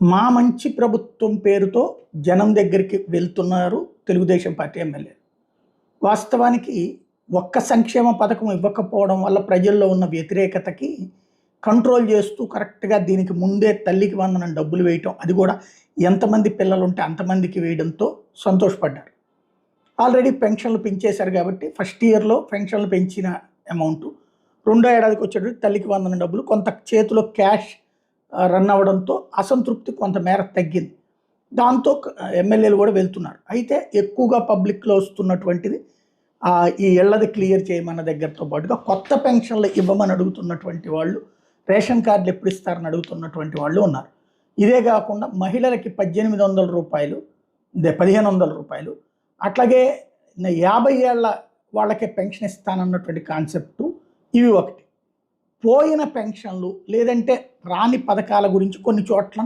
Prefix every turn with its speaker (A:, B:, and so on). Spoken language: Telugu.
A: మా మంచి ప్రభుత్వం పేరుతో జనం దగ్గరికి వెళ్తున్నారు తెలుగుదేశం పార్టీ ఎమ్మెల్యే. వాస్తవానికి ఒక్క సంక్షేమ పథకం ఇవ్వకపోవడం వల్ల ప్రజల్లో ఉన్న వ్యతిరేకతకి కంట్రోల్ చేస్తూ కరెక్ట్‌గా దీనికి ముందే తల్లికి వందనం డబ్బులు వేయటం, అది కూడా ఎంతమంది పిల్లలుంటే అంతమందికి వేయడంతో సంతోషపడ్డారు. ఆల్రెడీ పెన్షన్లు పెంచేశారు కాబట్టి ఫస్ట్ ఇయర్‌లో పెన్షన్లు పెంచిన అమౌంటు, రెండో ఏడాదికి వచ్చేటప్పటికి తల్లికి వందనం డబ్బులు కొంత చేతిలో క్యాష్ రన్ అవ్వడంతో అసంతృప్తి కొంతమేర తగ్గింది. దాంతో ఎమ్మెల్యేలు కూడా వెళ్తున్నారు. అయితే ఎక్కువగా పబ్లిక్‌లో వస్తున్నటువంటిది ఈ ఇళ్ళది క్లియర్ చేయమన్న దగ్గరతో పాటుగా కొత్త పెన్షన్లు ఇవ్వమని అడుగుతున్నటువంటి వాళ్ళు, రేషన్ కార్డులు ఎప్పుడు ఇస్తారని అడుగుతున్నటువంటి వాళ్ళు ఉన్నారు. ఇదే కాకుండా మహిళలకి రూ. 1,500 అట్లాగే 50 ఏళ్ల వాళ్ళకే పెన్షన్ ఇస్తానన్నటువంటి కాన్సెప్టు. ఇవి ఒకటి. పోయిన పెన్షన్లు లేదంటే రాని పథకాల గురించి కొన్ని చోట్ల